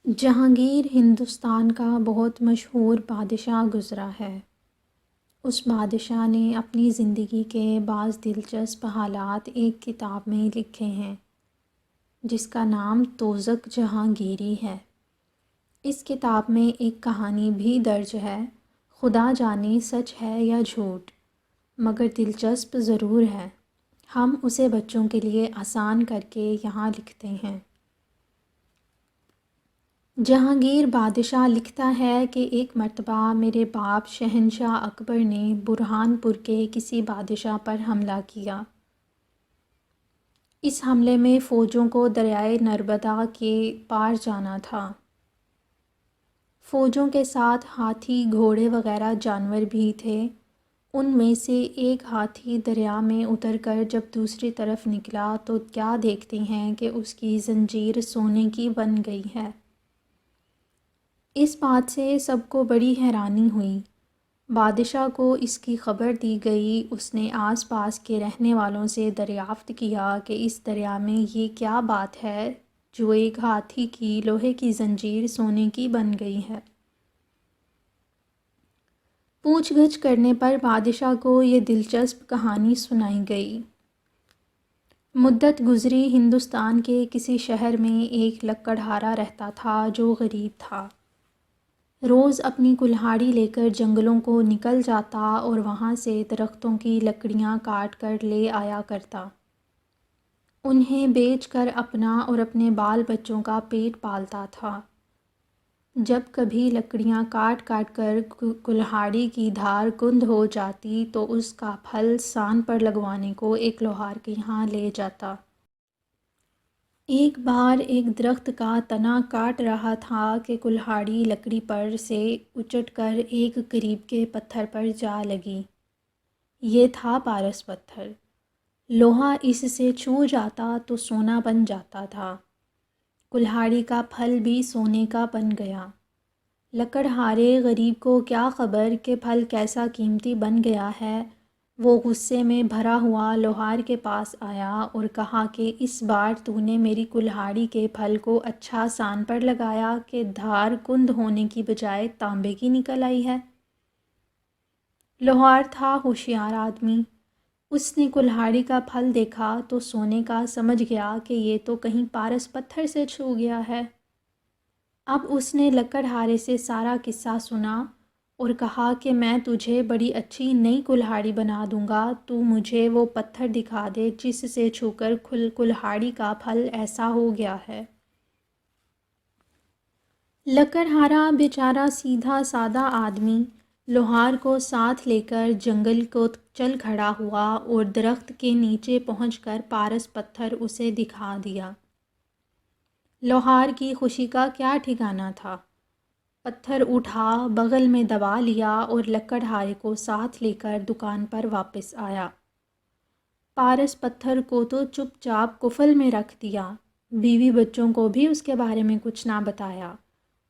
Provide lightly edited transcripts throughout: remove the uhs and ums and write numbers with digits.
جہانگیر ہندوستان کا بہت مشہور بادشاہ گزرا ہے۔ اس بادشاہ نے اپنی زندگی کے بعض دلچسپ حالات ایک کتاب میں لکھے ہیں جس کا نام توزک جہانگیری ہے۔ اس کتاب میں ایک کہانی بھی درج ہے، خدا جانے سچ ہے یا جھوٹ، مگر دلچسپ ضرور ہے۔ ہم اسے بچوں کے لیے آسان کر کے یہاں لکھتے ہیں۔ جہانگیر بادشاہ لکھتا ہے کہ ایک مرتبہ میرے باپ شہنشاہ اکبر نے برہان پور کے کسی بادشاہ پر حملہ کیا۔ اس حملے میں فوجوں کو دریائے نرمدا کے پار جانا تھا۔ فوجوں کے ساتھ ہاتھی، گھوڑے وغیرہ جانور بھی تھے۔ ان میں سے ایک ہاتھی دریا میں اتر کر جب دوسری طرف نکلا تو کیا دیکھتے ہیں کہ اس کی زنجیر سونے کی بن گئی ہے۔ اس بات سے سب کو بڑی حیرانی ہوئی۔ بادشاہ کو اس کی خبر دی گئی۔ اس نے آس پاس کے رہنے والوں سے دریافت کیا کہ اس دریا میں یہ کیا بات ہے جو ایک ہاتھی کی لوہے کی زنجیر سونے کی بن گئی ہے۔ پوچھ گچھ کرنے پر بادشاہ کو یہ دلچسپ کہانی سنائی گئی۔ مدت گزری، ہندوستان کے کسی شہر میں ایک لکڑہارا رہتا تھا جو غریب تھا۔ روز اپنی کلہاڑی لے کر جنگلوں کو نکل جاتا اور وہاں سے درختوں کی لکڑیاں کاٹ کر لے آیا کرتا۔ انہیں بیچ کر اپنا اور اپنے بال بچوں کا پیٹ پالتا تھا۔ جب کبھی لکڑیاں کاٹ کاٹ کر کلہاڑی کی دھار کند ہو جاتی تو اس کا پھل سان پر لگوانے کو ایک لوہار کے یہاں لے جاتا۔ ایک بار ایک درخت کا تنا کاٹ رہا تھا کہ کلہاڑی لکڑی پر سے اچٹ کر ایک قریب کے پتھر پر جا لگی۔ یہ تھا پارس پتھر۔ لوہا اس سے چھو جاتا تو سونا بن جاتا تھا۔ کلہاڑی کا پھل بھی سونے کا بن گیا۔ لکڑہارے غریب کو کیا خبر کہ پھل کیسا قیمتی بن گیا ہے۔ وہ غصے میں بھرا ہوا لوہار کے پاس آیا اور کہا کہ اس بار تو نے میری کلہاڑی کے پھل کو اچھا سان پر لگایا کہ دھار کند ہونے کی بجائے تانبے کی نکل آئی ہے۔ لوہار تھا ہوشیار آدمی۔ اس نے کلہاڑی کا پھل دیکھا تو سونے کا سمجھ گیا کہ یہ تو کہیں پارس پتھر سے چھو گیا ہے۔ اب اس نے لکڑہارے سے سارا قصہ سنا اور کہا کہ میں تجھے بڑی اچھی نئی کلہاڑی بنا دوں گا، تو مجھے وہ پتھر دکھا دے جس سے چھو کر کلہاڑی کا پھل ایسا ہو گیا ہے۔ لکڑہارا بیچارہ سیدھا سادہ آدمی لوہار کو ساتھ لے کر جنگل کو چل کھڑا ہوا اور درخت کے نیچے پہنچ کر پارس پتھر اسے دکھا دیا۔ لوہار کی خوشی کا کیا ٹھکانہ تھا۔ پتھر اٹھا، بغل میں دبا لیا اور لکڑہارے کو ساتھ لے کر دکان پر واپس آیا۔ پارس پتھر کو تو چپ چاپ کفل میں رکھ دیا، بیوی بچوں کو بھی اس کے بارے میں کچھ نہ بتایا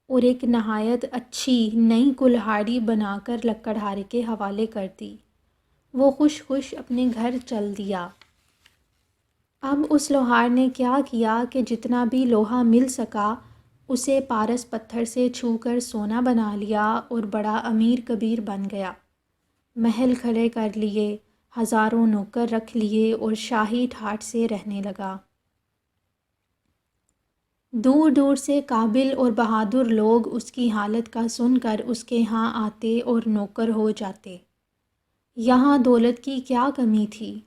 اور ایک نہایت اچھی نئی کلہاڑی بنا کر لکڑہارے کے حوالے کر دی۔ وہ خوش خوش اپنے گھر چل دیا۔ اب اس لوہار نے کیا کیا کہ جتنا بھی لوہا مل سکا اسے پارس پتھر سے چھو کر سونا بنا لیا اور بڑا امیر کبیر بن گیا۔ محل کھڑے کر لیے، ہزاروں نوکر رکھ لیے اور شاہی ٹھاٹھ سے رہنے لگا۔ دور دور سے قابل اور بہادر لوگ اس کی حالت کا سن کر اس کے ہاں آتے اور نوکر ہو جاتے۔ یہاں دولت کی کیا کمی تھی،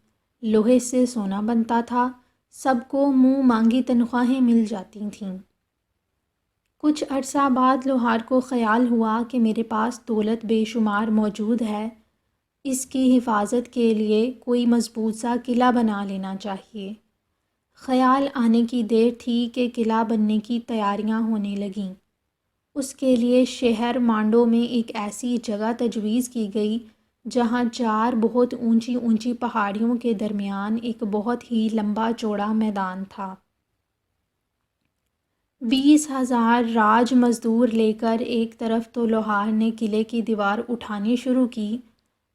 لوہے سے سونا بنتا تھا، سب کو منہ مانگی تنخواہیں مل جاتی تھیں۔ کچھ عرصہ بعد لوہار کو خیال ہوا کہ میرے پاس دولت بے شمار موجود ہے، اس کی حفاظت کے لیے کوئی مضبوط سا قلعہ بنا لینا چاہیے۔ خیال آنے کی دیر تھی کہ قلعہ بننے کی تیاریاں ہونے لگیں۔ اس کے لیے شہر مانڈو میں ایک ایسی جگہ تجویز کی گئی جہاں چار بہت اونچی اونچی پہاڑیوں کے درمیان ایک بہت ہی لمبا چوڑا میدان تھا۔ 20,000 راج مزدور لے کر ایک طرف تو لوہار نے قلعے کی دیوار اٹھانی شروع کی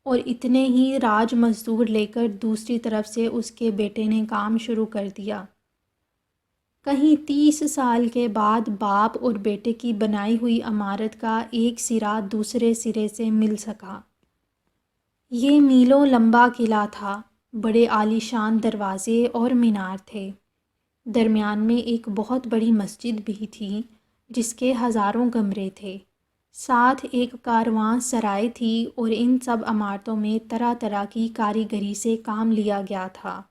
اور اتنے ہی راج مزدور لے کر دوسری طرف سے اس کے بیٹے نے کام شروع کر دیا۔ کہیں 30 سال کے بعد باپ اور بیٹے کی بنائی ہوئی عمارت کا ایک سرا دوسرے سرے سے مل سکا۔ یہ میلوں لمبا قلعہ تھا، بڑے عالیشان دروازے اور مینار تھے۔ درمیان میں ایک بہت بڑی مسجد بھی تھی جس کے ہزاروں کمرے تھے، ساتھ ایک کارواں سرائے تھی اور ان سب عمارتوں میں طرح طرح کی کاریگری سے کام لیا گیا تھا۔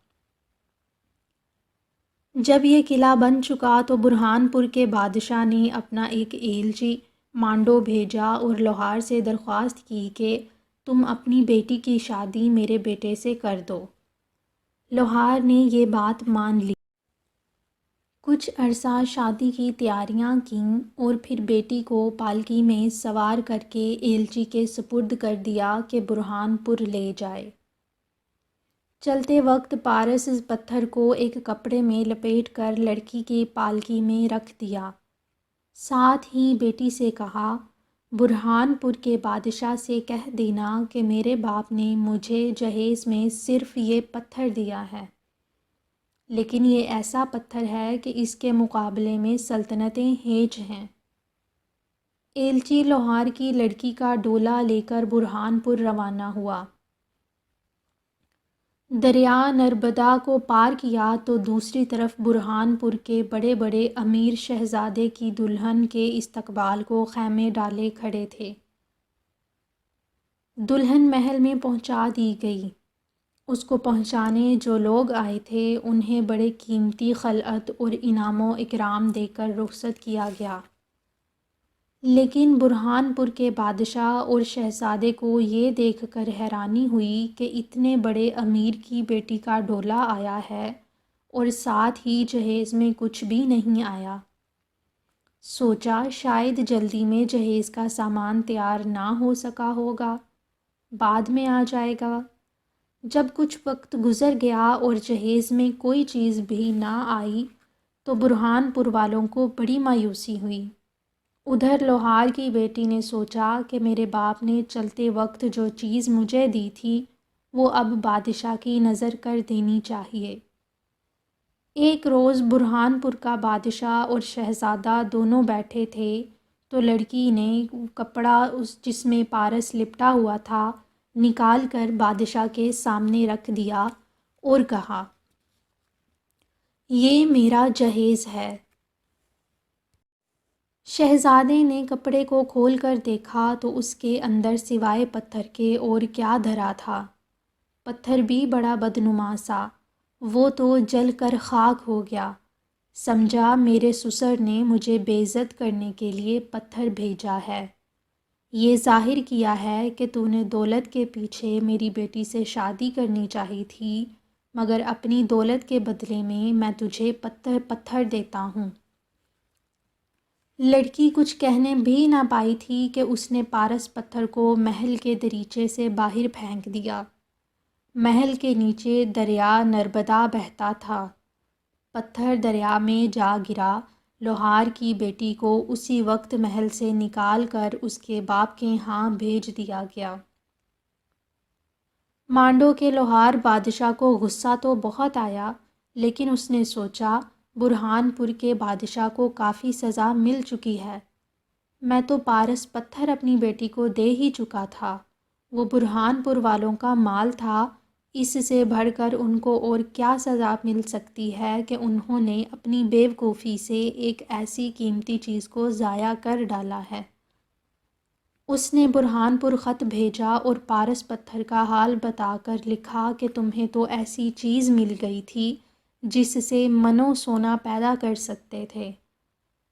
جب یہ قلعہ بن چکا تو برہان پور کے بادشاہ نے اپنا ایک ایلچی مانڈو بھیجا اور لوہار سے درخواست کی کہ تم اپنی بیٹی کی شادی میرے بیٹے سے کر دو۔ لوہار نے یہ بات مان لی۔ کچھ عرصہ شادی کی تیاریاں کیں اور پھر بیٹی کو پالکی میں سوار کر کے ایلچی کے سپرد کر دیا کہ برہان پور لے جائے۔ چلتے وقت پارس اس پتھر کو ایک کپڑے میں لپیٹ کر لڑکی کی پالکی میں رکھ دیا، ساتھ ہی بیٹی سے کہا، برہان پور کے بادشاہ سے کہہ دینا کہ میرے باپ نے مجھے جہیز میں صرف یہ پتھر دیا ہے، لیکن یہ ایسا پتھر ہے کہ اس کے مقابلے میں سلطنتیں ہیج ہیں۔ ایلچی لوہار کی لڑکی کا ڈولا لے کر برہان پور روانہ ہوا۔ دریا نربدا کو پار کیا تو دوسری طرف برہان پور کے بڑے بڑے امیر شہزادے کی دلہن کے استقبال کو خیمے ڈالے کھڑے تھے۔ دلہن محل میں پہنچا دی گئی۔ اس کو پہنچانے جو لوگ آئے تھے انہیں بڑے قیمتی خلعت اور انعام و اکرام دے کر رخصت کیا گیا، لیکن برہان پور کے بادشاہ اور شہزادے کو یہ دیکھ کر حیرانی ہوئی کہ اتنے بڑے امیر کی بیٹی کا ڈولا آیا ہے اور ساتھ ہی جہیز میں کچھ بھی نہیں آیا۔ سوچا شاید جلدی میں جہیز کا سامان تیار نہ ہو سکا ہوگا، بعد میں آ جائے گا۔ جب کچھ وقت گزر گیا اور جہیز میں کوئی چیز بھی نہ آئی تو برہان پور والوں کو بڑی مایوسی ہوئی۔ ادھر لوہار کی بیٹی نے سوچا کہ میرے باپ نے چلتے وقت جو چیز مجھے دی تھی وہ اب بادشاہ کی نظر کر دینی چاہیے۔ ایک روز برہان پور کا بادشاہ اور شہزادہ دونوں بیٹھے تھے تو لڑکی نے کپڑا جس میں پارس لپٹا ہوا تھا نکال کر بادشاہ کے سامنے رکھ دیا اور کہا، یہ میرا جہیز ہے۔ شہزادے نے کپڑے کو کھول کر دیکھا تو اس کے اندر سوائے پتھر کے اور کیا دھرا تھا؟ پتھر بھی بڑا بدنما سا، وہ تو جل کر خاک ہو گیا۔ سمجھا میرے سسر نے مجھے بے عزت کرنے کے لیے پتھر بھیجا ہے، یہ ظاہر کیا ہے کہ تو نے دولت کے پیچھے میری بیٹی سے شادی کرنی چاہی تھی، مگر اپنی دولت کے بدلے میں تجھے پتھر دیتا ہوں۔ لڑکی کچھ کہنے بھی نہ پائی تھی کہ اس نے پارس پتھر کو محل کے دریچے سے باہر پھینک دیا۔ محل کے نیچے دریا نربدا بہتا تھا۔ پتھر دریا میں جا گرا۔ لوہار کی بیٹی کو اسی وقت محل سے نکال کر اس کے باپ کے ہاں بھیج دیا گیا۔ مانڈو کے لوہار بادشاہ کو غصہ تو بہت آیا، لیکن اس نے سوچا برہان پور کے بادشاہ کو کافی سزا مل چکی ہے، میں تو پارس پتھر اپنی بیٹی کو دے ہی چکا تھا، وہ برہان پور والوں کا مال تھا، اس سے بڑھ کر ان کو اور کیا سزا مل سکتی ہے کہ انہوں نے اپنی بے وقوفی سے ایک ایسی قیمتی چیز کو ضائع کر ڈالا ہے۔ اس نے برہان پور خط بھیجا اور پارس پتھر کا حال بتا کر لکھا کہ تمہیں تو ایسی چیز مل گئی تھی جس سے منو سونا پیدا کر سکتے تھے،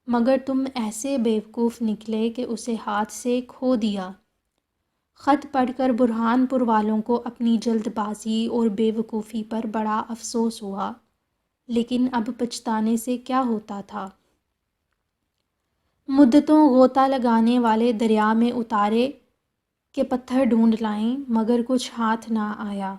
مگر تم ایسے بیوقوف نکلے کہ اسے ہاتھ سے کھو دیا۔ خط پڑھ کر برہان پور والوں کو اپنی جلد بازی اور بے وقوفی پر بڑا افسوس ہوا، لیکن اب پچھتانے سے کیا ہوتا تھا۔ مدتوں غوطہ لگانے والے دریا میں اتارے کہ پتھر ڈھونڈ لائیں، مگر کچھ ہاتھ نہ آیا۔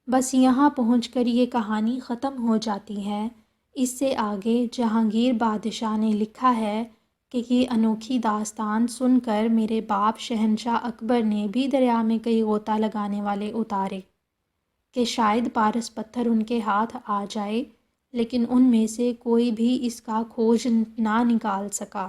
بس یہاں پہنچ کر یہ کہانی ختم ہو جاتی ہے۔ اس سے آگے جہانگیر بادشاہ نے لکھا ہے کہ یہ انوکھی داستان سن کر میرے باپ شہنشاہ اکبر نے بھی دریا میں کئی غوطہ لگانے والے اتارے کہ شاید پارس پتھر ان کے ہاتھ آ جائے، لیکن ان میں سے کوئی بھی اس کا کھوج نہ نکال سکا۔